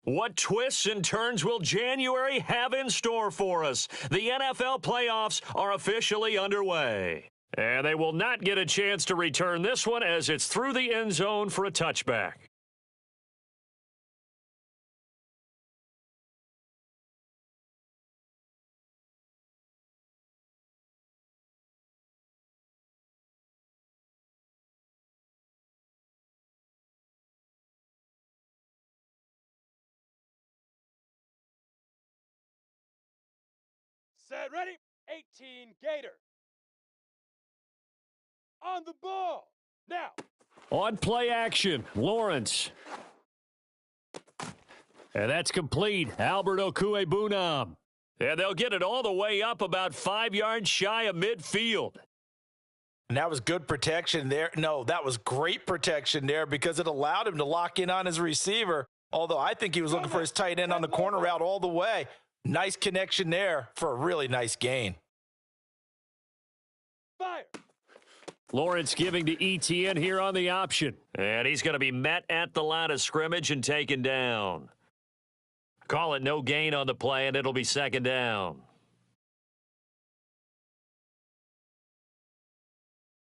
What twists and turns will January have in store for us? The NFL playoffs are officially underway. And they will not get a chance to return this one as it's through the end zone for a touchback. Set, ready, 18, Gator. On the ball, now. On play action, Lawrence. And that's complete, Albert Okwuegbunam. And they'll get it all the way up about 5 yards shy of midfield. And that was good protection there. No, that was great protection there because it allowed him to lock in on his receiver, although I think he was looking for his tight end on the corner route all the way. Nice connection there for a really nice gain. Fire. Lawrence giving to ETN here on the option. And he's going to be met at the line of scrimmage and taken down. Call it no gain on the play, and it'll be second down.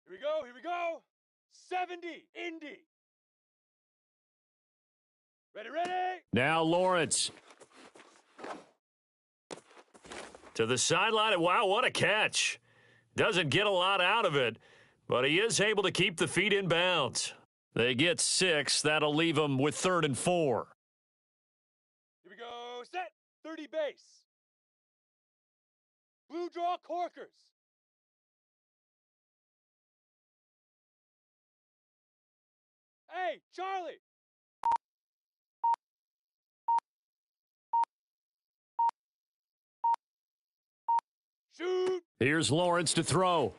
Here we go. 70, Indy. Ready. Now Lawrence. To the sideline. Wow, what a catch. Doesn't get a lot out of it, but he is able to keep the feet in bounds. They get 6. That'll leave them with 3rd and 4. Here we go. Set. 30 base. Blue draw corkers. Hey, Charlie. Shoot. Here's Lawrence to throw.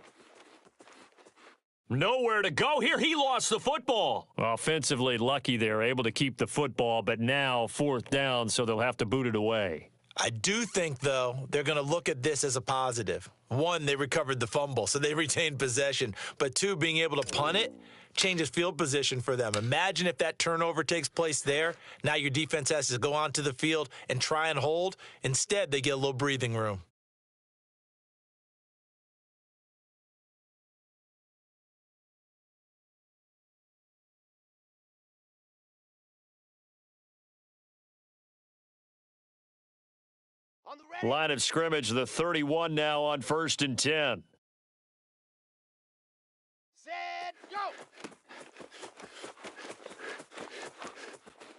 Nowhere to go here. He lost the football. Offensively lucky they're able to keep the football, but now 4th down, so they'll have to boot it away. I do think, though, they're going to look at this as a positive. 1, they recovered the fumble, so they retained possession. But 2, being able to punt it changes field position for them. Imagine if that turnover takes place there. Now your defense has to go onto the field and try and hold. Instead, they get a little breathing room. Line of scrimmage, the 31 now on 1st and 10. Set, go.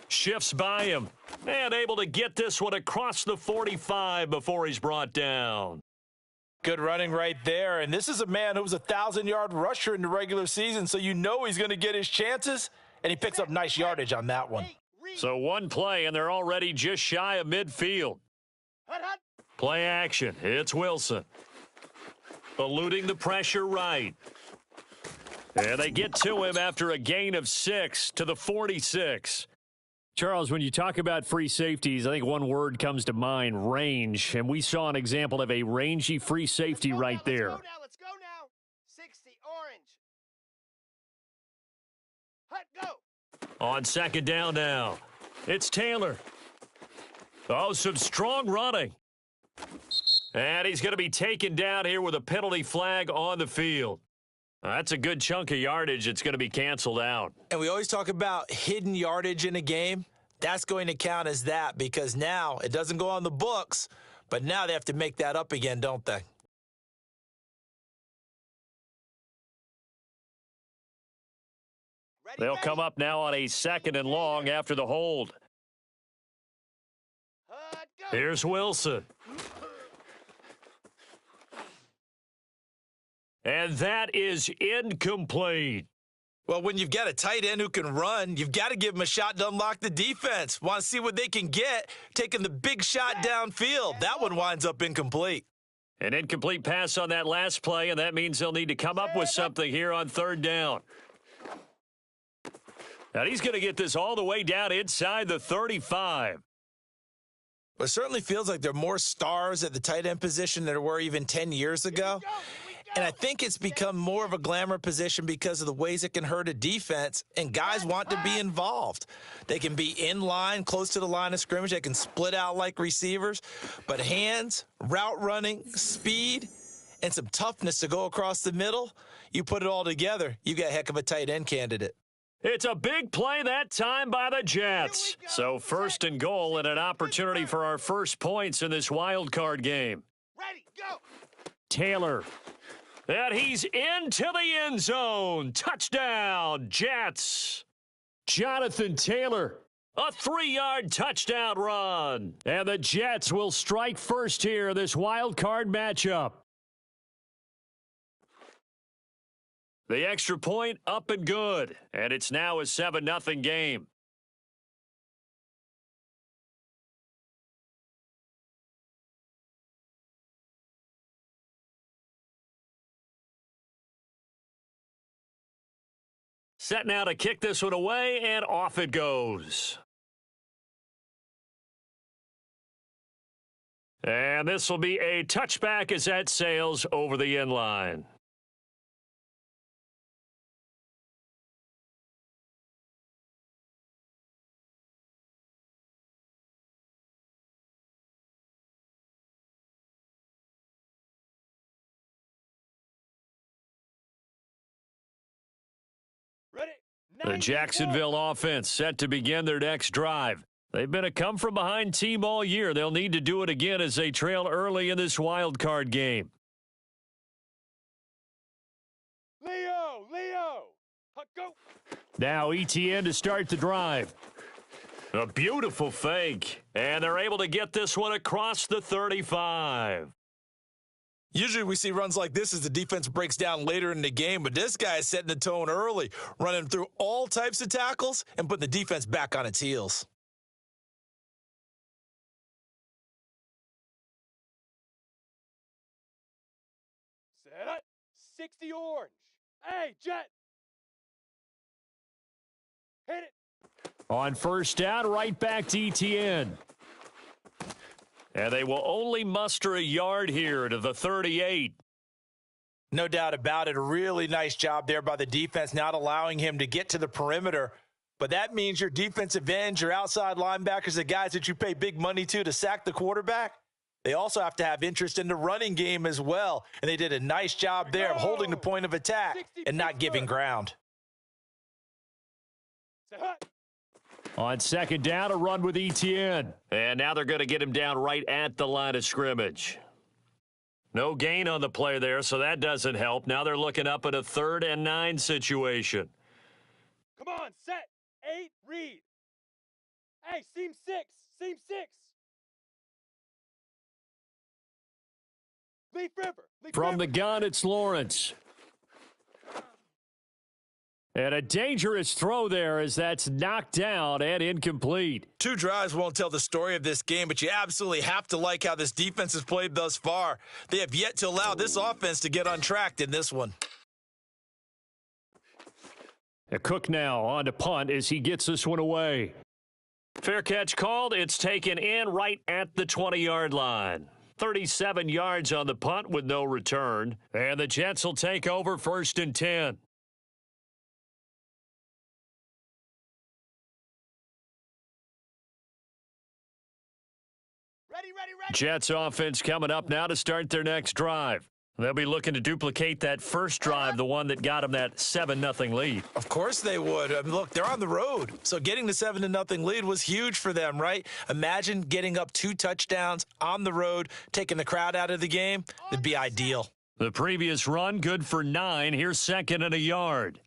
Shifts by him and able to get this one across the 45 before he's brought down. Good running right there. And this is a man who was a 1,000-yard rusher in the regular season, so you know he's going to get his chances, and he picks up nice yardage on that one. So one play, and they're already just shy of midfield. Play action. It's Wilson. Eluding the pressure right. And they get to him after a gain of 6 to the 46. Charles, when you talk about free safeties, I think one word comes to mind, range. And we saw an example of a rangy free safety right there. Let's go now. 60, orange. Go. On 2nd down now. It's Taylor. Oh, some strong running. And he's going to be taken down here with a penalty flag on the field. That's a good chunk of yardage. It's going to be canceled out. And we always talk about hidden yardage in a game. That's going to count as that because now it doesn't go on the books, but now they have to make that up again, don't they? They'll come up now on a 2nd and long after the hold. Here's Wilson. And that is incomplete. Well, when you've got a tight end who can run, you've got to give him a shot to unlock the defense. Want to see what they can get, taking the big shot downfield. That one winds up incomplete. An incomplete pass on that last play, and that means they'll need to come up with something here on 3rd down. And he's going to get this all the way down inside the 35. Well, it certainly feels like there are more stars at the tight end position than there were even 10 years ago. And I think it's become more of a glamour position because of the ways it can hurt a defense, and guys want to be involved. They can be in line, close to the line of scrimmage. They can split out like receivers. But hands, route running, speed, and some toughness to go across the middle, you put it all together, you got a heck of a tight end candidate. It's a big play that time by the Jets. So first and goal and an opportunity for our first points in this wild card game. Ready, go. Taylor. And he's into the end zone. Touchdown, Jets. Jonathan Taylor. A 3-yard touchdown run. And the Jets will strike first here in this wild card matchup. The extra point up and good. And it's now a 7-0 game. Set now to kick this one away, and off it goes. And this will be a touchback as that sails over the end line. Ready. The Jacksonville offense set to begin their next drive. They've been a come-from-behind team all year. They'll need to do it again as they trail early in this wild card game. Leo, go. Now ETN to start the drive. A beautiful fake, and they're able to get this one across the 35. Usually we see runs like this as the defense breaks down later in the game, but this guy is setting the tone early, running through all types of tackles and putting the defense back on its heels. Set up. 60 orange. Hey, Jet. Hit it. On first down, right back to ETN. And they will only muster a yard here to the 38. No doubt about it. A really nice job there by the defense, not allowing him to get to the perimeter. But that means your defensive ends, your outside linebackers, the guys that you pay big money to sack the quarterback, they also have to have interest in the running game as well. And they did a nice job there of holding the point of attack and not giving ground. Set up. On second down, a run with ETN. And now they're going to get him down right at the line of scrimmage. No gain on the play there, so that doesn't help. Now they're looking up at a 3rd and 9 situation. Come on, set. 8, read. Hey, seam 6. Leaf River. From the gun, it's Lawrence. And a dangerous throw there as that's knocked down and incomplete. 2 drives won't tell the story of this game, but you absolutely have to like how this defense has played thus far. They have yet to allow this offense to get untracked in this one. A Cook now on to punt as he gets this one away. Fair catch called. It's taken in right at the 20-yard line. 37 yards on the punt with no return. And the Jets will take over 1st and 10. Jets offense coming up now to start their next drive. They'll be looking to duplicate that first drive, the one that got them that 7-0 lead. Of course they would. I mean, look, they're on the road. So getting the 7-0 lead was huge for them, right? Imagine getting up 2 touchdowns on the road, taking the crowd out of the game. It'd be ideal. The previous run, good for 9. Here's 2nd and a yard.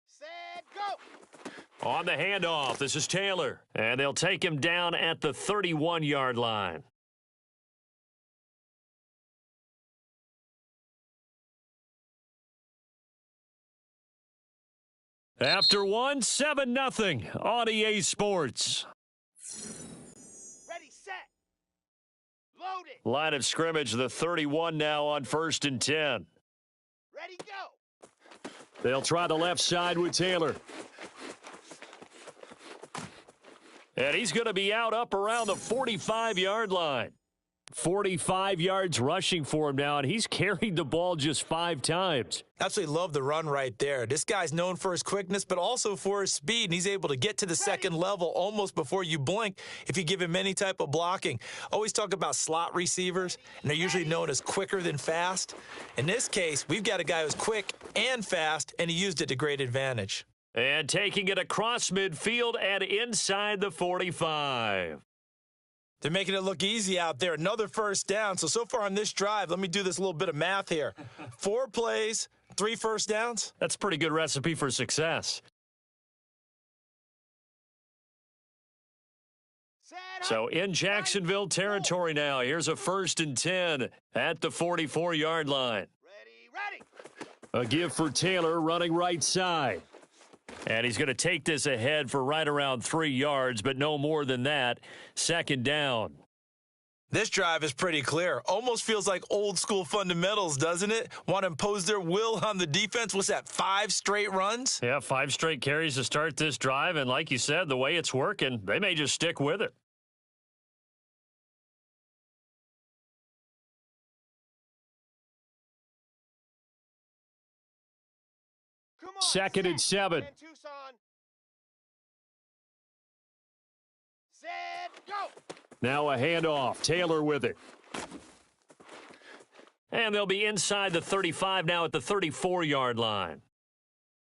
Set, go. On the handoff, this is Taylor. And they'll take him down at the 31-yard line. After 1, 7-0 on EA Sports. Ready, set. Load it. Line of scrimmage, the 31 now on 1st and 10. Ready, go. They'll try the left side with Taylor. And he's going to be out up around the 45-yard line. 45 yards rushing for him now, and he's carried the ball just 5 times. Absolutely love the run right there. This guy's known for his quickness, but also for his speed, and he's able to get to the second level almost before you blink if you give him any type of blocking. Always talk about slot receivers, and they're usually known as quicker than fast. In this case, we've got a guy who's quick and fast, and he used it to great advantage. And taking it across midfield and inside the 45. They're making it look easy out there. Another first down. So far on this drive, let me do this little bit of math here. 4 plays, 3 first downs. That's a pretty good recipe for success. So in Jacksonville territory now, here's a 1st and 10 at the 44-yard line. Ready. A give for Taylor running right side. And he's going to take this ahead for right around 3 yards, but no more than that. 2nd down. This drive is pretty clear. Almost feels like old school fundamentals, doesn't it? Want to impose their will on the defense. What's that, 5 straight runs? Yeah, 5 straight carries to start this drive. And like you said, the way it's working, they may just stick with it. Come on, 2nd and 7. And Tucson. Set, go. Now a handoff. Taylor with it. And they'll be inside the 35 now at the 34-yard line.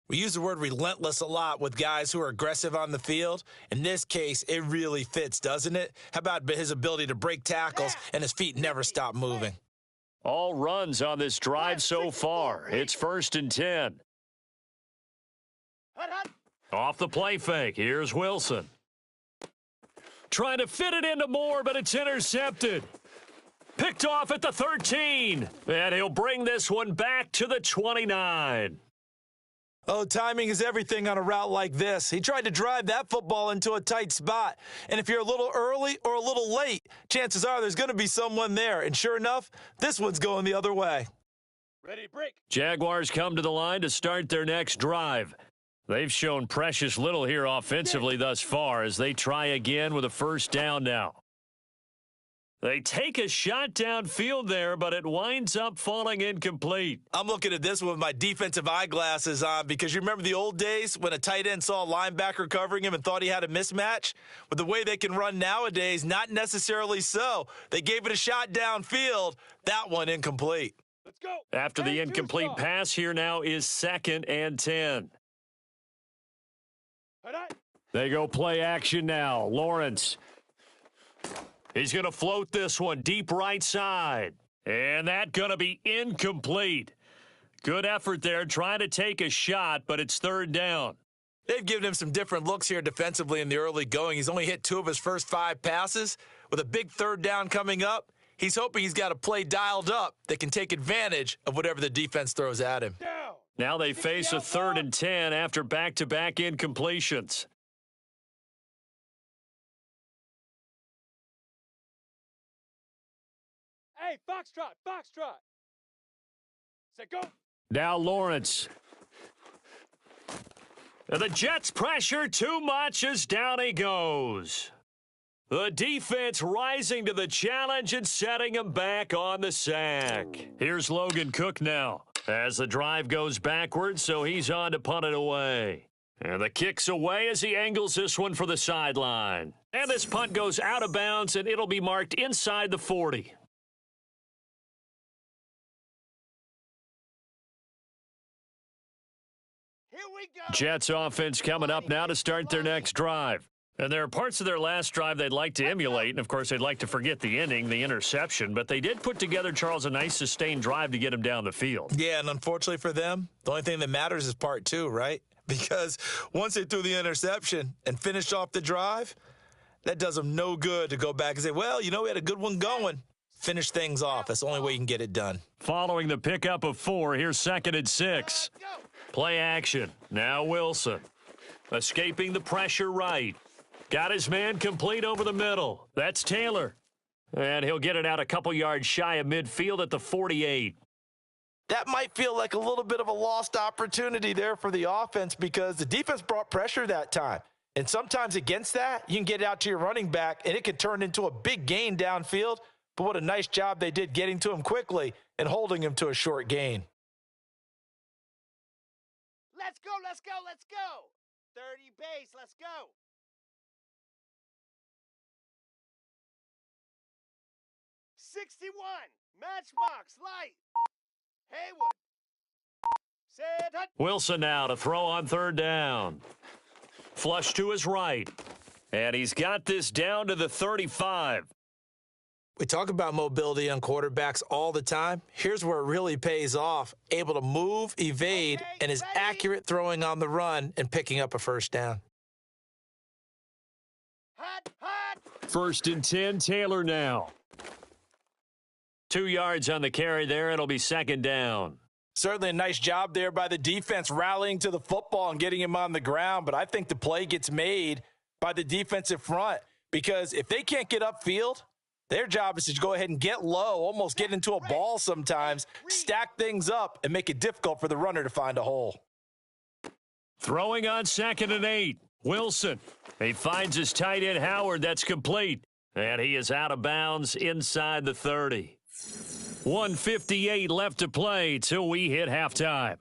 We use the word relentless a lot with guys who are aggressive on the field. In this case, it really fits, doesn't it? How about his ability to break tackles and his feet never stop moving? All runs on this drive so far. It's 1st and 10. Hut. Off the play fake. Here's Wilson. Trying to fit it into Moore, but it's intercepted. Picked off at the 13. And he'll bring this one back to the 29. Oh, timing is everything on a route like this. He tried to drive that football into a tight spot. And if you're a little early or a little late, chances are there's going to be someone there. And sure enough, this one's going the other way. Ready, break. Jaguars come to the line to start their next drive. They've shown precious little here offensively thus far as they try again with a 1st down now. They take a shot downfield there, but it winds up falling incomplete. I'm looking at this with my defensive eyeglasses on because you remember the old days when a tight end saw a linebacker covering him and thought he had a mismatch? With the way they can run nowadays, not necessarily so. They gave it a shot downfield. That one incomplete. Let's go. After the incomplete pass, here now is 2nd and 10. Hut. They go play action now. Lawrence. He's going to float this one deep right side. And that going to be incomplete. Good effort there trying to take a shot, but it's 3rd down. They've given him some different looks here defensively in the early going. He's only hit 2 of his first 5 passes. With a big 3rd down coming up, he's hoping he's got a play dialed up that can take advantage of whatever the defense throws at him. Down. Now they face a 3rd and 10 after back-to-back incompletions. Hey, Foxtrot. Set, go. Now Lawrence. And the Jets pressure too much as down he goes. The defense rising to the challenge and setting him back on the sack. Here's Logan Cook now as the drive goes backwards, so he's on to punt it away. And the kick's away as he angles this one for the sideline. And this punt goes out of bounds, and it'll be marked inside the 40. Here we go. Jets offense coming up now to start their next drive. And there are parts of their last drive they'd like to emulate, and of course they'd like to forget the ending, the interception, but they did put together, Charles, a nice sustained drive to get him down the field. Yeah, and unfortunately for them, the only thing that matters is part 2, right? Because once they threw the interception and finished off the drive, that does them no good to go back and say, well, we had a good one going. Finish things off. That's the only way you can get it done. Following the pickup of 4, here's 2nd and 6. Play action. Now Wilson. Escaping the pressure right. Got his man complete over the middle. That's Taylor. And he'll get it out a couple yards shy of midfield at the 48. That might feel like a little bit of a lost opportunity there for the offense because the defense brought pressure that time. And sometimes against that, you can get it out to your running back, and it can turn into a big gain downfield. but what a nice job they did getting to him quickly and holding him to a short gain. Let's go, let's go, let's go. 30 base, let's go. '61, Matchbox, light. Haywood. Set, hut. Wilson now to throw on third down. Flush to his right. And he's got this down to the 35. We talk about mobility on quarterbacks all the time. Here's where it really pays off. Able to move, evade, and is accurate throwing on the run and picking up a first down. Hot, hot. 1st and 10, Taylor now. 2 yards on the carry there. It'll be 2nd down. Certainly a nice job there by the defense rallying to the football and getting him on the ground, but I think the play gets made by the defensive front because if they can't get upfield, their job is to go ahead and get low, almost get into a ball sometimes, stack things up, and make it difficult for the runner to find a hole. Throwing on 2nd and 8. Wilson. He finds his tight end Howard. That's complete. And he is out of bounds inside the 30. 1:58 left to play till we hit halftime.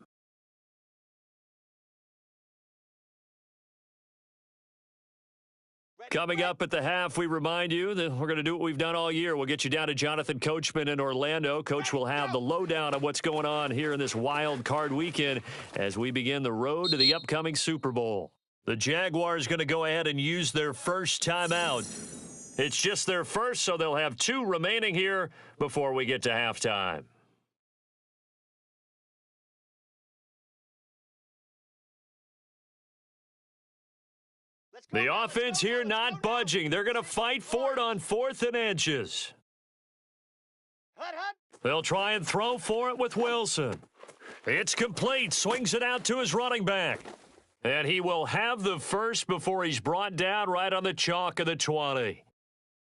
Coming up at the half, we remind you that we're going to do what we've done all year. We'll get you down to Jonathan Coachman in Orlando. Coach will have the lowdown of what's going on here in this wild card weekend as we begin the road to the upcoming Super Bowl. The Jaguars going to go ahead and use their first timeout. It's just their first, so they'll have 2 remaining here before we get to halftime. The offense here not budging. They're going to fight for it on 4th and inches. They'll try and throw for it with Wilson. It's complete. Swings it out to his running back. And he will have the first before he's brought down right on the chalk of the 20.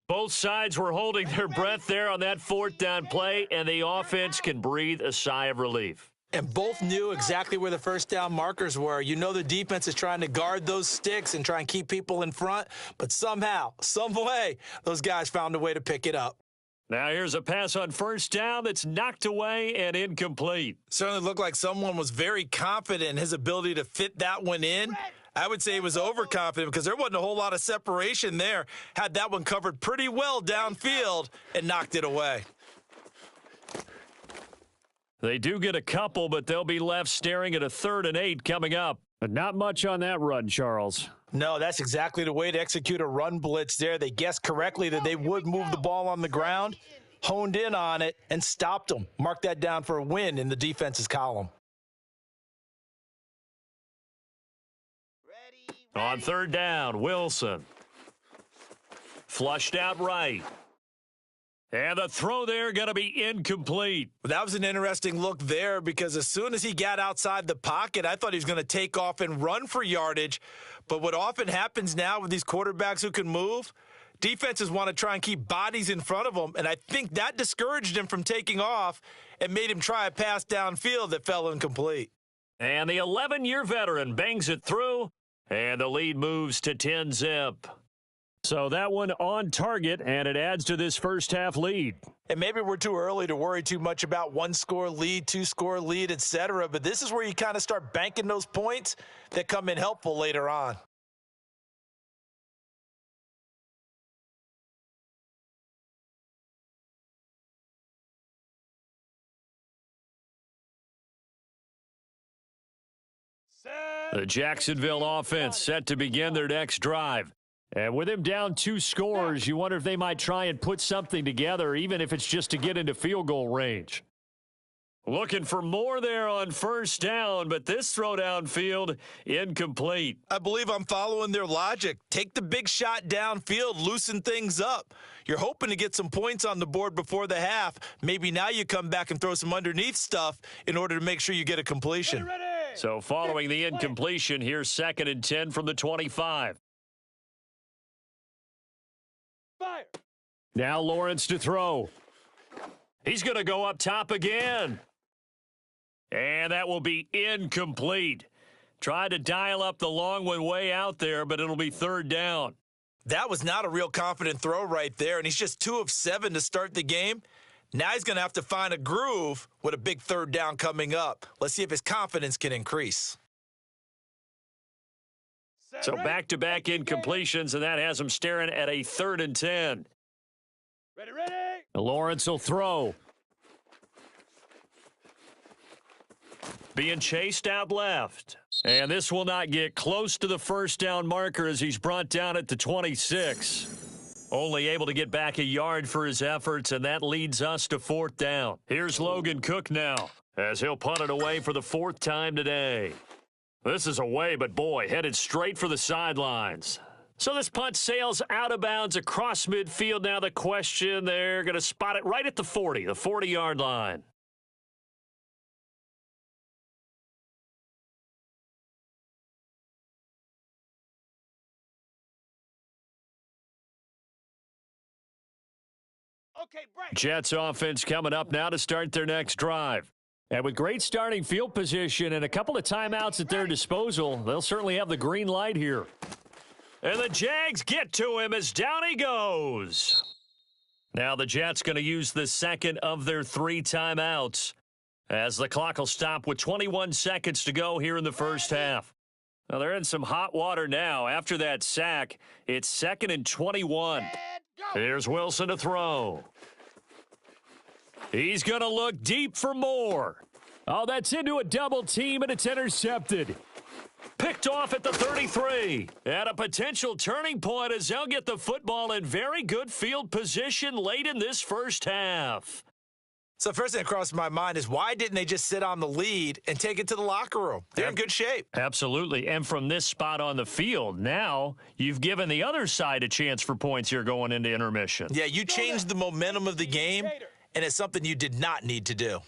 Both sides were holding their breath there on that 4th down play, and the offense can breathe a sigh of relief. And both knew exactly where the first down markers were. You know the defense is trying to guard those sticks and try and keep people in front, but somehow, some way, those guys found a way to pick it up. Now here's a pass on 1st down that's knocked away and incomplete. Certainly looked like someone was very confident in his ability to fit that one in. I would say he was overconfident because there wasn't a whole lot of separation there. Had that one covered pretty well downfield and knocked it away. They do get a couple, but they'll be left staring at a 3rd and 8 coming up. But not much on that run, Charles. No, that's exactly the way to execute a run blitz there. They guessed correctly that they would move the ball on the ground, honed in on it, and stopped them. Mark that down for a win in the defense's column. On 3rd down, Wilson. Flushed out right. And the throw there going to be incomplete. That was an interesting look there because as soon as he got outside the pocket, I thought he was going to take off and run for yardage. But what often happens now with these quarterbacks who can move, defenses want to try and keep bodies in front of them. And I think that discouraged him from taking off and made him try a pass downfield that fell incomplete. And the 11-year veteran bangs it through. And the lead moves to 10-zip. So that one on target, and it adds to this first half lead. And maybe we're too early to worry too much about 1-score lead, 2-score lead, etc. But this is where you kind of start banking those points that come in helpful later on. The Jacksonville offense set to begin their next drive. And with him down 2 scores, you wonder if they might try and put something together, even if it's just to get into field goal range. Looking for more there on 1st down, but this throw downfield, incomplete. I believe I'm following their logic. Take the big shot downfield, loosen things up. You're hoping to get some points on the board before the half. Maybe now you come back and throw some underneath stuff in order to make sure you get a completion. So following the incompletion, here's 2nd and 10 from the 25. Fire. Now Lawrence to throw. He's going to go up top again. And that will be incomplete. Tried to dial up the long one way out there, but it'll be 3rd down. That was not a real confident throw right there, and he's just 2 of 7 to start the game. Now he's going to have to find a groove with a big third down coming up. Let's see if his confidence can increase. So back-to-back incompletions, and that has him staring at a 3rd and 10. Ready, ready. Lawrence will throw. Being chased out left. And this will not get close to the first down marker as he's brought down at the 26. Only able to get back a yard for his efforts, and that leads us to 4th down. Here's Logan Cook now as he'll punt it away for the 4th time today. This is away, but boy, headed straight for the sidelines. So this punt sails out of bounds across midfield. Now the question, they're going to spot it right at the 40, the 40-yard line. Okay, break. Jets offense coming up now to start their next drive. And with great starting field position and a couple of timeouts at their disposal, they'll certainly have the green light here. And the Jags get to him as down he goes. Now the Jets going to use the second of their 3 timeouts as the clock will stop with 21 seconds to go here in the first half. Now they're in some hot water now. After that sack, it's 2nd and 21. Here's Wilson to throw. He's going to look deep for more. Oh, that's into a double team, and it's intercepted. Picked off at the 33. At a potential turning point as they'll get the football in very good field position late in this first half. So first thing that crossed my mind is why didn't they just sit on the lead and take it to the locker room? They're in good shape. Absolutely. And from this spot on the field, now you've given the other side a chance for points here going into intermission. Yeah, you changed the momentum of the game, and it's something you did not need to do.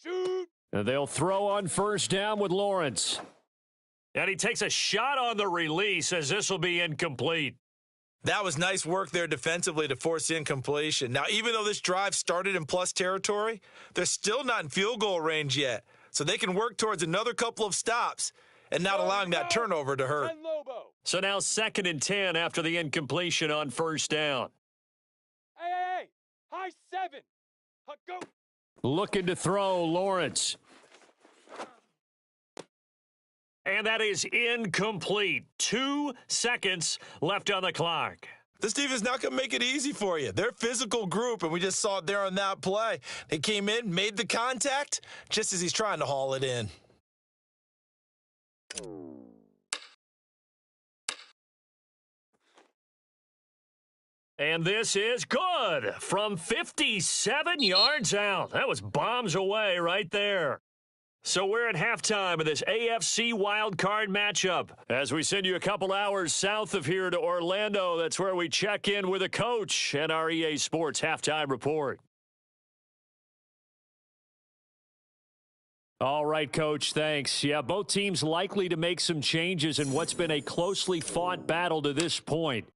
Shoot. And they'll throw on first down with Lawrence. And he takes a shot on the release as this will be incomplete. That was nice work there defensively to force incompletion. Now, even though this drive started in plus territory, they're still not in field goal range yet. So they can work towards another couple of stops and not allowing that turnover to hurt. So now 2nd and 10 after the incompletion on first down. Hey. High 7. Go. Looking to throw, Lawrence. And that is incomplete. 2 seconds left on the clock. This defense not going to make it easy for you. They're a physical group, and we just saw it there on that play. They came in, made the contact, just as he's trying to haul it in. And this is good from 57 yards out. That was bombs away right there. So we're at halftime of this AFC wildcard matchup. As we send you a couple hours south of here to Orlando, that's where we check in with a coach at our EA Sports Halftime Report. All right, Coach, thanks. Yeah, both teams likely to make some changes in what's been a closely fought battle to this point.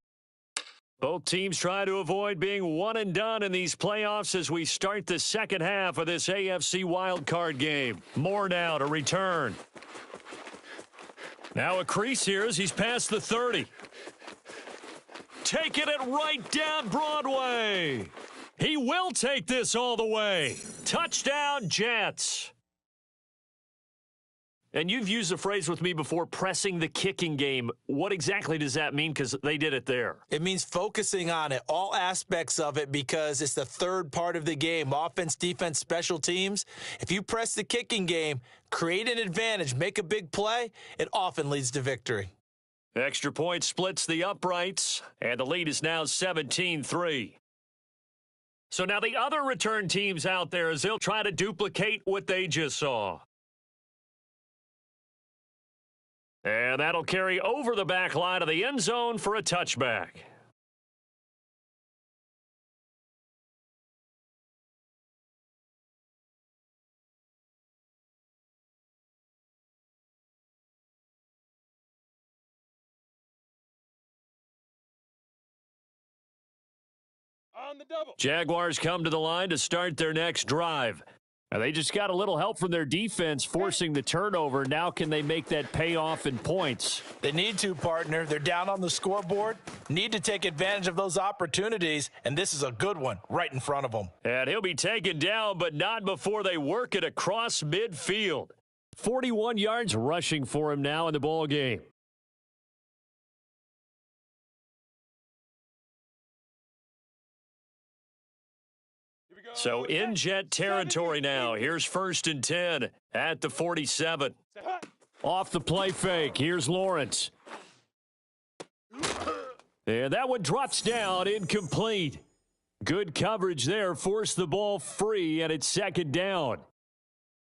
Both teams try to avoid being one and done in these playoffs as we start the second half of this AFC wildcard game. More now to return. Now a crease here as he's past the 30. Taking it right down Broadway. He will take this all the way. Touchdown, Jets. And you've used the phrase with me before, pressing the kicking game. What exactly does that mean? Because they did it there. It means focusing on it, all aspects of it, because it's the third part of the game. Offense, defense, special teams. If you press the kicking game, create an advantage, make a big play, it often leads to victory. Extra point splits the uprights, and the lead is now 17-3. So now the other return teams out there as they'll try to duplicate what they just saw. And that'll carry over the back line of the end zone for a touchback. On the double. Jaguars come to the line to start their next drive. And they just got a little help from their defense forcing the turnover. Now can they make that pay off in points? They need to, partner. They're down on the scoreboard. Need to take advantage of those opportunities, and this is a good one right in front of them. And he'll be taken down, but not before they work it across midfield. 41 yards rushing for him now in the ball game. So in Jet territory now. Here's 1st and 10 at the 47. Off the play fake. Here's Lawrence. And that one drops down, incomplete. Good coverage there. Forced the ball free, and it's 2nd down.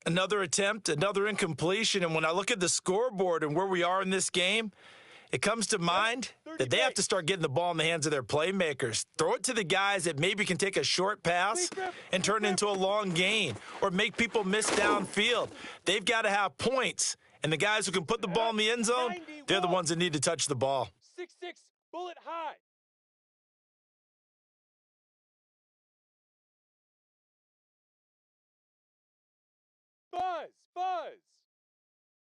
Another attempt, another incompletion. And when I look at the scoreboard and where we are in this game, it comes to mind that they have to start getting the ball in the hands of their playmakers. Throw it to the guys that maybe can take a short pass and turn it into a long gain or make people miss downfield. They've got to have points. And the guys who can put the ball in the end zone, they're the ones that need to touch the ball. 6-6, bullet high. Buzz.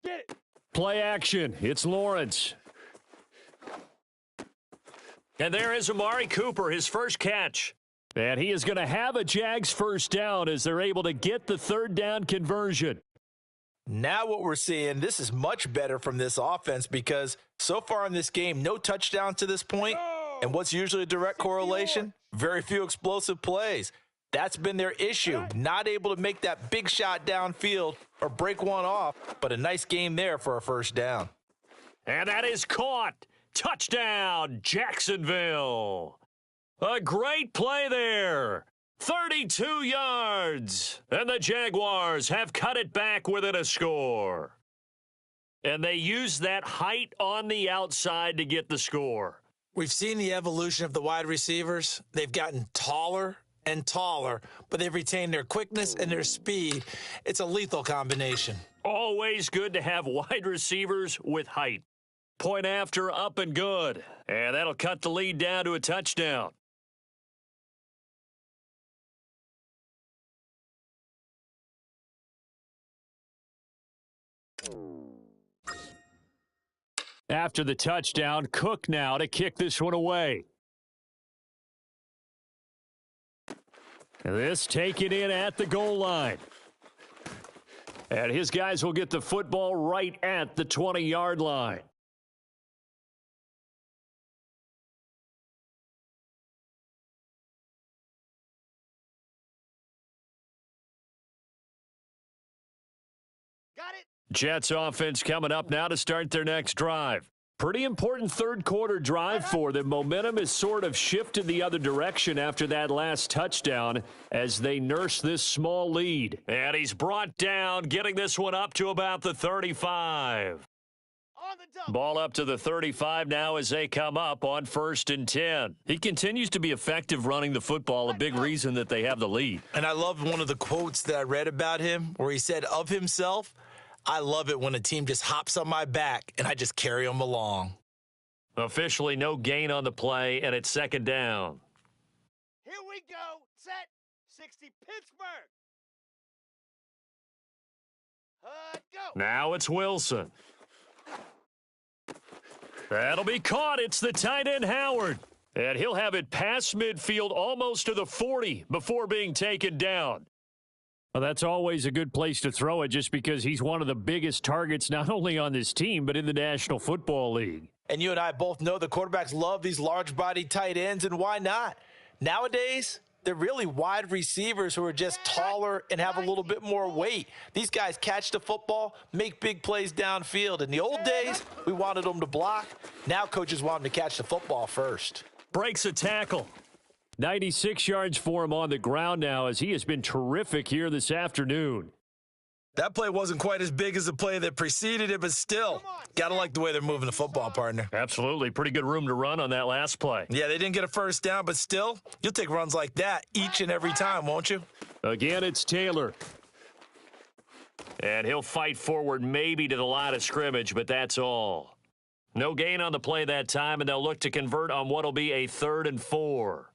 Get it. Play action. It's Lawrence. And there is Amari Cooper, his first catch. And he is going to have a Jags first down as they're able to get the 3rd down conversion. Now what we're seeing, this is much better from this offense because so far in this game, no touchdowns to this point. And what's usually a direct correlation? Very few explosive plays. That's been their issue. Not able to make that big shot downfield or break one off, but a nice game there for a first down. And that is caught. Touchdown, Jacksonville. A great play there. 32 yards. And the Jaguars have cut it back within a score. And they use that height on the outside to get the score. We've seen the evolution of the wide receivers. They've gotten taller and taller, but they've retained their quickness and their speed. It's a lethal combination. Always good to have wide receivers with height. Point after, up and good. And that'll cut the lead down to a touchdown. After the touchdown, Cook now to kick this one away. This taken in at the goal line. And his guys will get the football right at the 20-yard line. Got it. Jets offense coming up now to start their next drive. Pretty important third quarter drive for them. Momentum has sort of shifted the other direction after that last touchdown as they nurse this small lead. And he's brought down, getting this one up to about the 35. On the dump. Ball up to the 35 now as they come up on 1st and 10. He continues to be effective running the football, a big reason that they have the lead. And I love one of the quotes that I read about him where he said of himself, I love it when a team just hops on my back and I just carry them along. Officially no gain on the play, and it's 2nd down. Here we go. Set. 60 Pittsburgh. Go. Now it's Wilson. That'll be caught. It's the tight end Howard. And he'll have it past midfield almost to the 40 before being taken down. Well, that's always a good place to throw it just because he's one of the biggest targets not only on this team but in the National Football League. And you and I both know the quarterbacks love these large-bodied tight ends, and why not? Nowadays, they're really wide receivers who are just taller and have a little bit more weight. These guys catch the football, make big plays downfield. In the old days, we wanted them to block. Now coaches want them to catch the football first. Breaks a tackle. 96 yards for him on the ground now as he has been terrific here this afternoon. That play wasn't quite as big as the play that preceded it, but still, got to like the way they're moving the football, partner. Absolutely. Pretty good room to run on that last play. Yeah, they didn't get a first down, but still, you'll take runs like that each and every time, won't you? Again, it's Taylor. And he'll fight forward maybe to the line of scrimmage, but that's all. No gain on the play that time, and they'll look to convert on what'll be a 3rd and 4.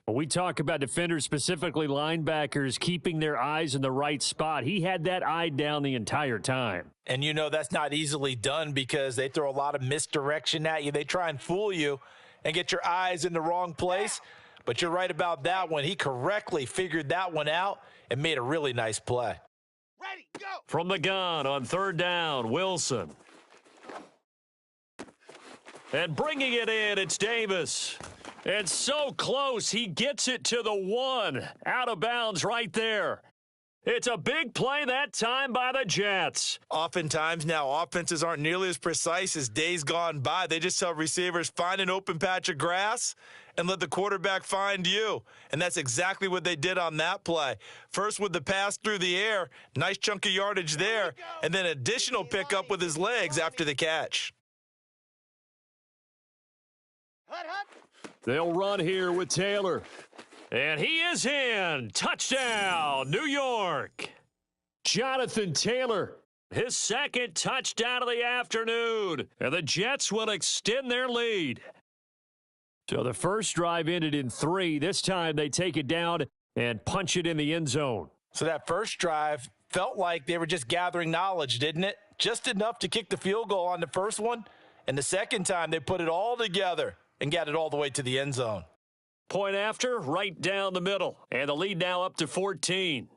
When we talk about defenders, specifically linebackers, keeping their eyes in the right spot, he had that eye down the entire time. And you know that's not easily done because they throw a lot of misdirection at you. They try and fool you and get your eyes in the wrong place. But you're right about that one. He correctly figured that one out and made a really nice play. Ready, go! From the gun on 3rd down, Wilson. And bringing it in, it's Davis. And so close, he gets it to the 1. Out of bounds right there. It's a big play that time by the Jets. Oftentimes now, offenses aren't nearly as precise as days gone by. They just tell receivers, find an open patch of grass and let the quarterback find you. And that's exactly what they did on that play. First with the pass through the air, nice chunk of yardage there, and then additional pickup with his legs after the catch. Hut, hut. They'll run here with Taylor. And he is in. Touchdown, New York. Jonathan Taylor, his 2nd touchdown of the afternoon. And the Jets will extend their lead. So the first drive ended in 3. This time they take it down and punch it in the end zone. So that first drive felt like they were just gathering knowledge, didn't it? Just enough to kick the field goal on the first one. And the second time they put it all together and got it all the way to the end zone. Point after, right down the middle. And the lead now up to 14.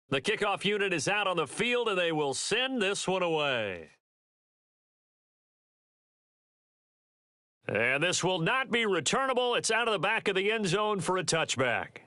The kickoff unit is out on the field, and they will send this one away. And this will not be returnable. It's out of the back of the end zone for a touchback.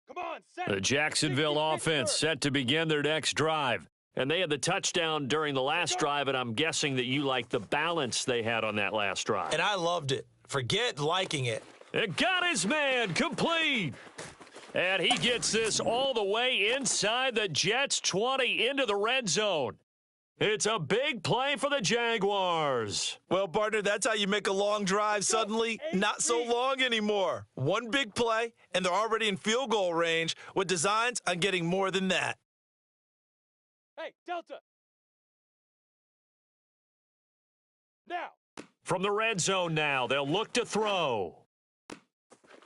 Come on, set. The Jacksonville 66 offense set to begin their next drive. And they had the touchdown during the last drive, and I'm guessing that you like the balance they had on that last drive. And I loved it. Forget liking it. It got his man complete. And he gets this all the way inside the Jets 20 into the red zone. It's a big play for the Jaguars. Well, partner, that's how you make a long drive suddenly not so long anymore. One big play, and they're already in field goal range with designs on getting more than that. Hey, Delta. Now. From the red zone now, they'll look to throw.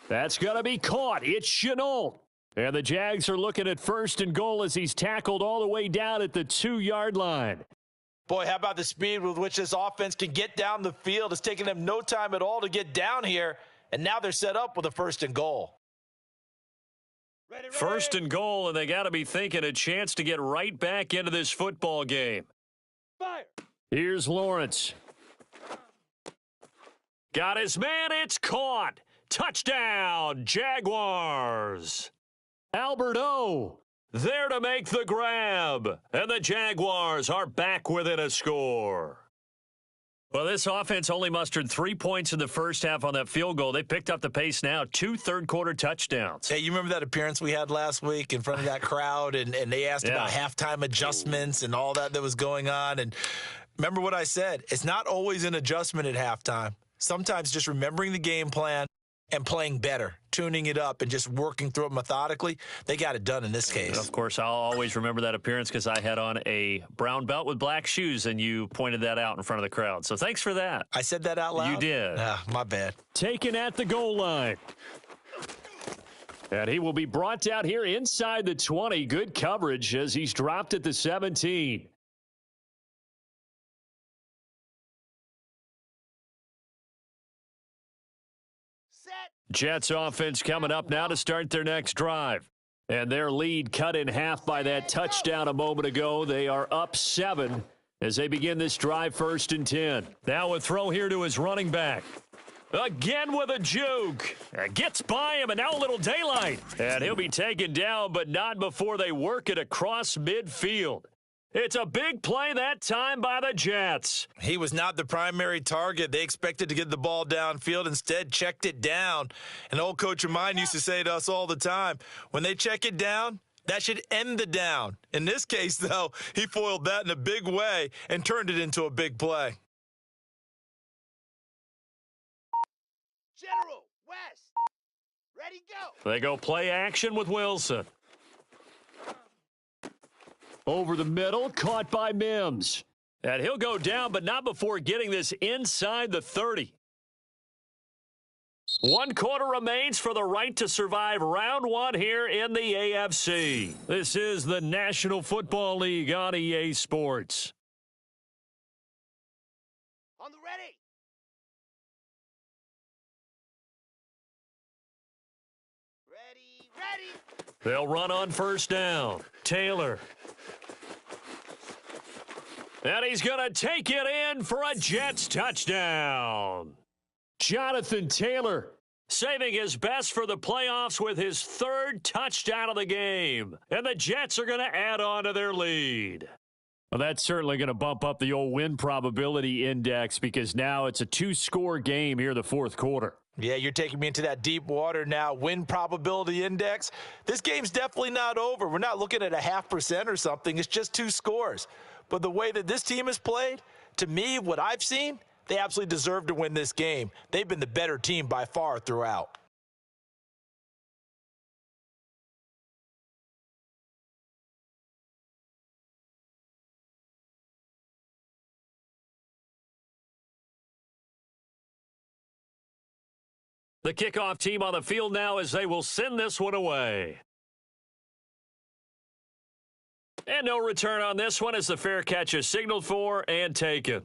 That's going to be caught. It's Shenault. And the Jags are looking at 1st and goal as he's tackled all the way down at the 2-yard line. Boy, how about the speed with which this offense can get down the field? It's taken them no time at all to get down here, and now they're set up with a 1st and goal. Ready. 1st and goal, and they got to be thinking a chance to get right back into this football game. Fire. Here's Lawrence. Got his man. It's caught. Touchdown, Jaguars. Albert O there to make the grab. And the Jaguars are back within a score. Well, this offense only mustered 3 points in the first half on that field goal. They picked up the pace now. 2 third-quarter touchdowns. Hey, you remember that appearance we had last week in front of that crowd, and they asked about halftime adjustments and all that was going on. And remember what I said. It's not always an adjustment at halftime. Sometimes just remembering the game plan and playing better, tuning it up and just working through it methodically. They got it done in this case. Of course, I'll always remember that appearance because I had on a brown belt with black shoes, and you pointed that out in front of the crowd. So thanks for that. I said that out loud? You did. My bad. Taken at the goal line. And he will be brought down here inside the 20. Good coverage as he's dropped at the 17. Jets offense coming up now to start their next drive. And their lead cut in half by that touchdown a moment ago. They are up 7 as they begin this drive 1st and 10. Now a throw here to his running back. Again with a juke. Gets by him, and now a little daylight. And he'll be taken down, but not before they work it across midfield. It's a big play that time by the Jets. He was not the primary target. They expected to get the ball downfield. Instead, checked it down. An old coach of mine used to say to us all the time, when they check it down, That should end the down. In this case, though, he foiled that in a big way and turned it into a big play. General, West. Ready, go. They go play action with Wilson. Over the middle, caught by Mims. And he'll go down, but not before getting this inside the 30. 1 quarter remains for the right to survive round 1 here in the AFC. This is the National Football League on EA Sports. On the ready. Ready. They'll run on first down. Taylor. And he's going to take it in for a Jets touchdown. Jonathan Taylor saving his best for the playoffs with his 3rd touchdown of the game. And the Jets are going to add on to their lead. Well, that's certainly going to bump up the old win probability index because now it's a 2-score game here in the 4th quarter. Yeah, you're taking me into that deep water now. Win probability index. This game's definitely not over. We're not looking at a 0.5% or something. It's just 2 scores. But the way that this team has played, to me, what I've seen, they absolutely deserve to win this game. They've been the better team by far throughout. The kickoff team on the field now as they will send this one away. And no return on this one as the fair catch is signaled for and taken.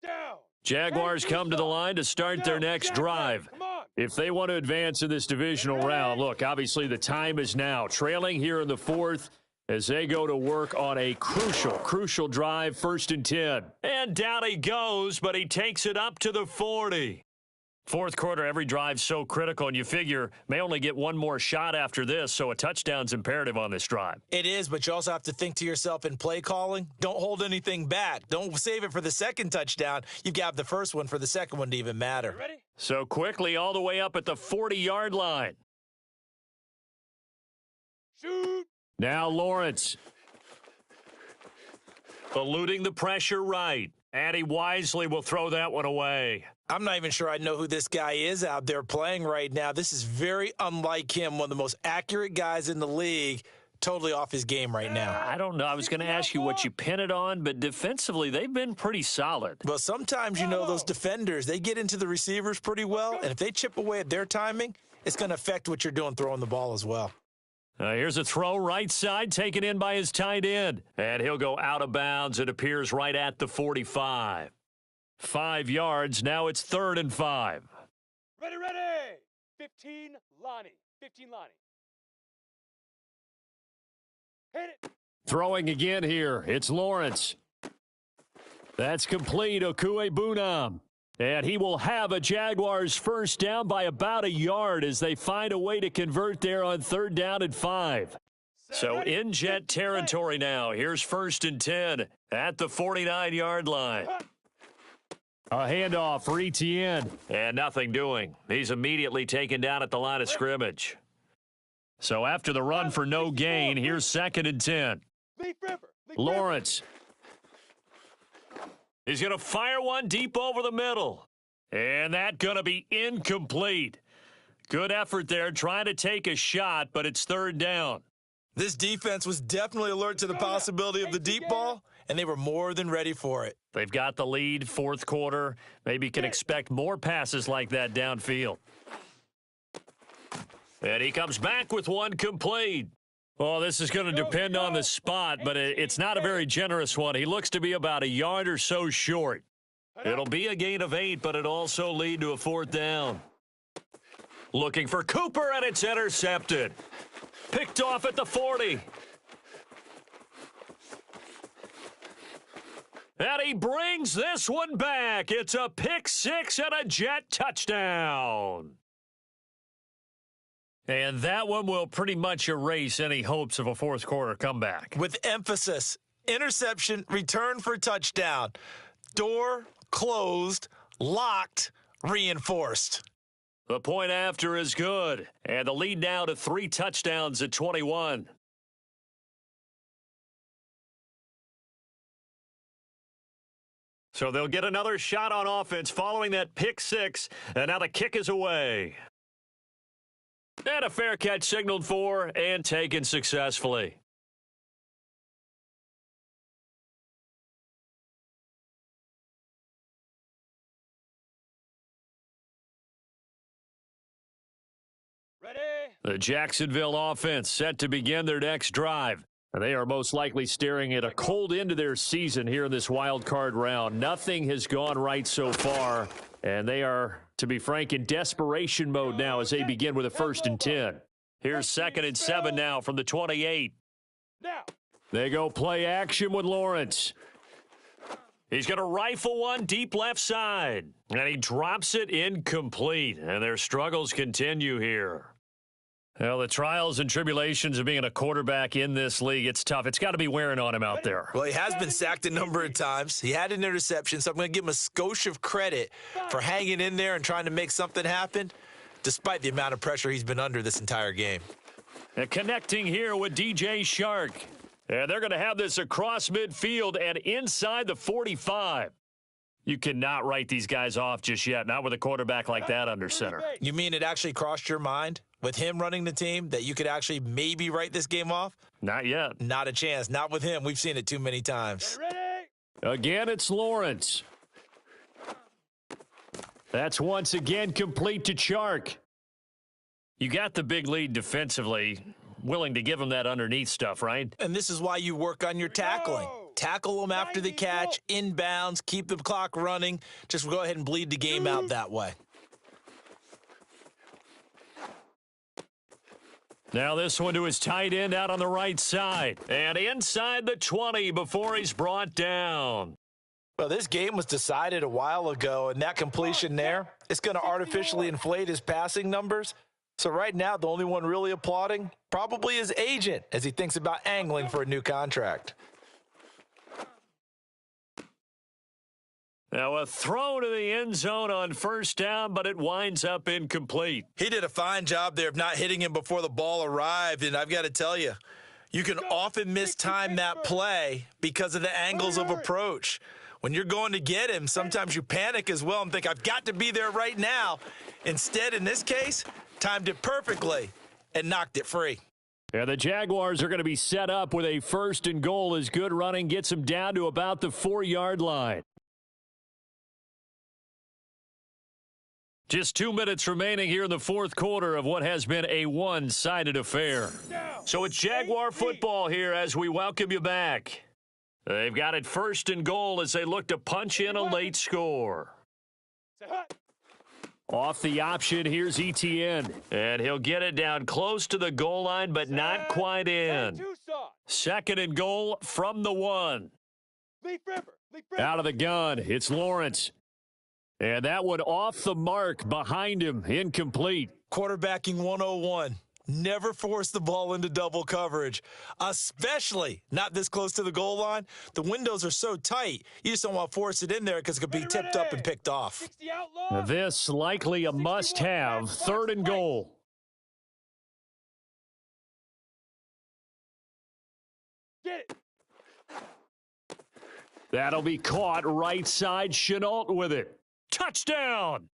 Down. Jaguars come to the line to start their next drive. Come on. If they want to advance in this divisional round, look, obviously the time is now. Trailing here in the 4th as they go to work on a crucial drive, 1st and 10. And down he goes, but he takes it up to the 40. 4th quarter, every drive's so critical, and you figure may only get one more shot after this, so a touchdown's imperative on this drive. It is, but you also have to think to yourself in play calling, don't hold anything back. Don't save it for the 2nd touchdown. You've got the 1st one for the 2nd one to even matter. You ready? So quickly all the way up at the 40-yard line. Shoot. Now Lawrence. Eluding the pressure right. And he wisely will throw that one away. I'm not even sure I know who this guy is out there playing right now. This is very unlike him, one of the most accurate guys in the league, totally off his game right now. I don't know. I was going to ask you what you pin it on, but defensively, they've been pretty solid. Well, sometimes, those defenders, they get into the receivers pretty well, and if they chip away at their timing, it's going to affect what you're doing throwing the ball as well. Here's a throw right side, taken in by his tight end. And he'll go out of bounds. It appears right at the 45. 5 yards. Now it's 3rd and 5. Ready. 15, Lonnie. 15, Lonnie. Hit it. Throwing again here. It's Lawrence. That's complete. Okue Bunam. And he will have a Jaguars 1st down by about a yard as they find a way to convert there on 3rd down and 5. So in Jet territory now. Here's 1st and 10 at the 49-yard line. A handoff for Etienne. And nothing doing. He's immediately taken down at the line of scrimmage. So after the run for no gain, here's 2nd and 10. Lawrence. He's going to fire one deep over the middle. And that's going to be incomplete. Good effort there trying to take a shot, but it's 3rd down. This defense was definitely alert to the possibility of the deep ball, and they were more than ready for it. They've got the lead, 4th quarter. Maybe can expect more passes like that downfield. And he comes back with one complete. Well, this is going to depend on the spot, but it's not a very generous one. He looks to be about a yard or so short. It'll be a gain of 8, but it'll also lead to a 4th down. Looking for Cooper, and it's intercepted. Picked off at the 40. And he brings this one back. It's a pick 6 and a Jet touchdown. And that one will pretty much erase any hopes of a fourth quarter comeback. With emphasis, interception, return for touchdown. Door closed, locked, reinforced. The point after is good, and the lead now to 3 touchdowns at 21. So they'll get another shot on offense following that pick 6, and now the kick is away. And a fair catch signaled for and taken successfully. Ready? The Jacksonville offense set to begin their next drive. They are most likely staring at a cold end to their season here in this wild card round. Nothing has gone right so far, and they are, to be frank, in desperation mode now as they begin with a 1st and 10. Here's 2nd and 7 now from the 28. Now. They go play action with Lawrence. He's going to rifle one deep left side, and he drops it incomplete, and their struggles continue here. Well, the trials and tribulations of being a quarterback in this league, it's tough. It's got to be wearing on him out there. Well, he has been sacked a number of times. He had an interception, so I'm going to give him a skosh of credit for hanging in there and trying to make something happen, despite the amount of pressure he's been under this entire game. And connecting here with DJ Shark. And they're going to have this across midfield and inside the 45. You cannot write these guys off just yet, not with a quarterback like that under center. You mean it actually crossed your mind with him running the team that you could actually maybe write this game off? Not yet. Not a chance. Not with him. We've seen it too many times. Ready? Again, it's Lawrence. That's once again complete to Chark. You got the big lead defensively. Willing to give him that underneath stuff, right? And this is why you work on your tackling. Tackle them after the catch, inbounds, keep the clock running. Just go ahead and bleed the game out that way. Now this one to his tight end out on the right side. And inside the 20 before he's brought down. Well, this game was decided a while ago, and that completion there, it's going to artificially inflate his passing numbers. So right now, the only one really applauding probably his agent as he thinks about angling for a new contract. Now a throw to the end zone on 1st down, but it winds up incomplete. He did a fine job there of not hitting him before the ball arrived, and I've got to tell you, you can often mistime that play because of the angles of approach. When you're going to get him, sometimes you panic as well and think, I've got to be there right now. Instead, in this case, timed it perfectly and knocked it free. And the Jaguars are going to be set up with a 1st and goal as good running gets them down to about the 4-yard line. Just 2 minutes remaining here in the 4th quarter of what has been a one-sided affair. So it's Jaguar football here as we welcome you back. They've got it 1st and goal as they look to punch in a late score. Off the option, here's Etienne. And he'll get it down close to the goal line, but not quite in. 2nd and goal from the 1. Out of the gun, it's Lawrence. And that one off the mark behind him, incomplete. Quarterbacking 101. Never force the ball into double coverage, especially not this close to the goal line. The windows are so tight, you just don't want to force it in there because it could be tipped up and picked off. Now this likely a must-have, 3rd and goal. Get it. That'll be caught right side. Shenault with it. Touchdown!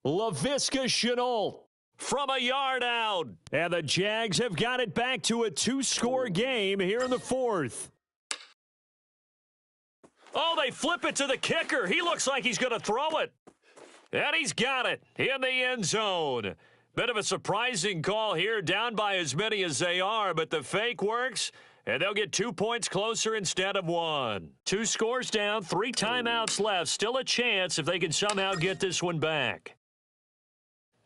Laviska Shenault from a yard out. And the Jags have got it back to a 2-score game here in the 4th. Oh, they flip it to the kicker. He looks like he's going to throw it. And he's got it in the end zone. Bit of a surprising call here, down by as many as they are, but the fake works, and they'll get 2 points closer instead of 1. 2 scores down, 3 timeouts left. Still a chance if they can somehow get this one back.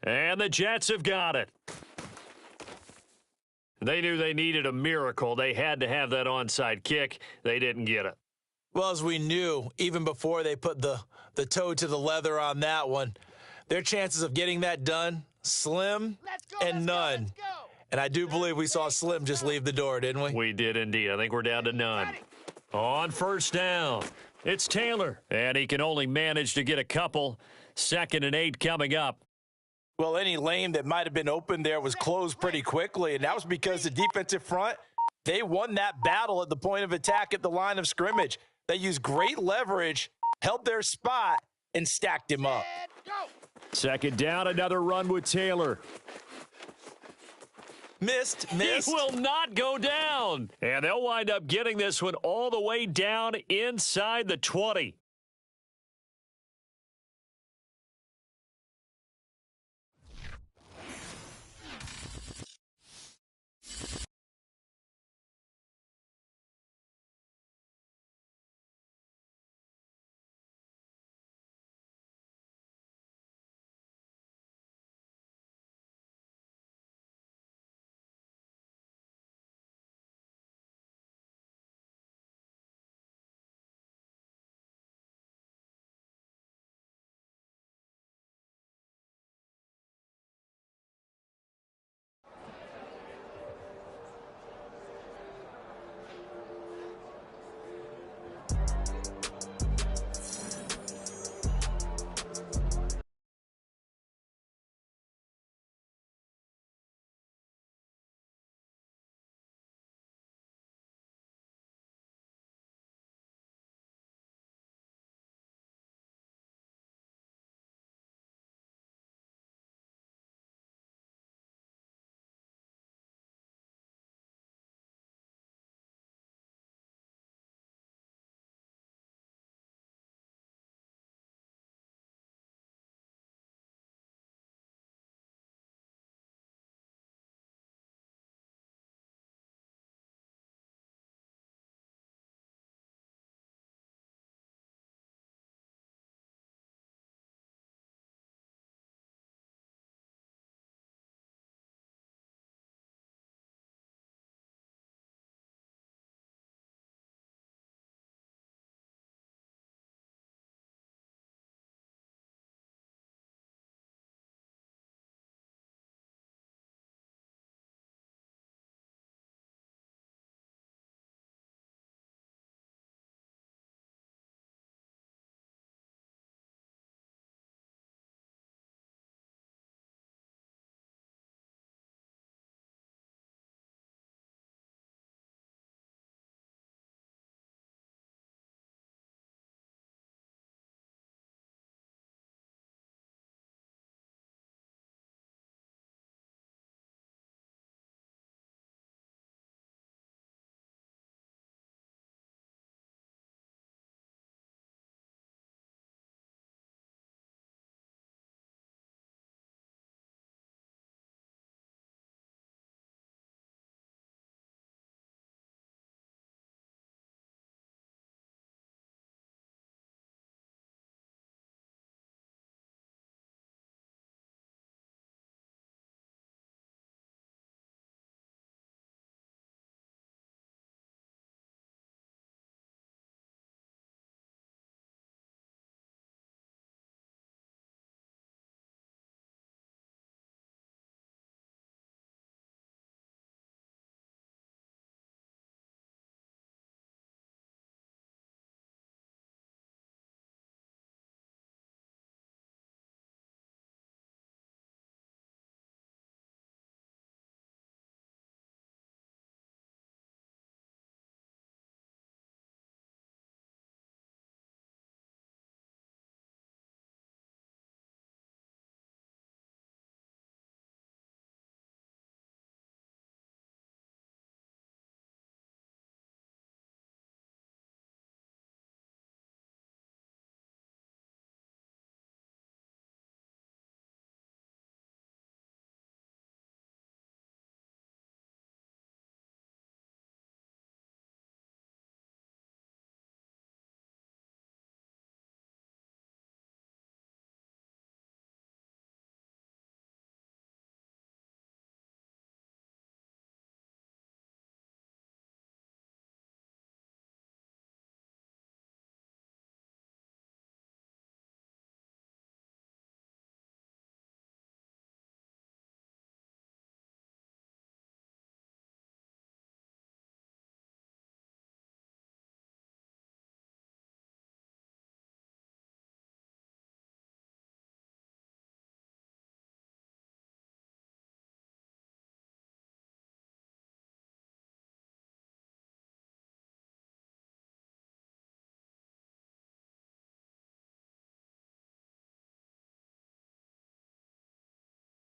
And the Jets have got it. They knew they needed a miracle. They had to have that onside kick. They didn't get it. Well, as we knew, even before they put the toe to the leather on that one, their chances of getting that done Slim, Let's go, and let's go, none. let's go. And I do believe we saw Slim just leave the door, didn't we? We did indeed. I think we're down to none. On first down, it's Taylor, and he can only manage to get a couple. 2nd and 8 coming up. Well, any lane that might have been open there was closed pretty quickly, and that was because the defensive front, they won that battle at the point of attack at the line of scrimmage. They used great leverage, held their spot, and stacked him up. And go. 2nd down, another run with Taylor. Missed. He will not go down. And they'll wind up getting this one all the way down inside the 20.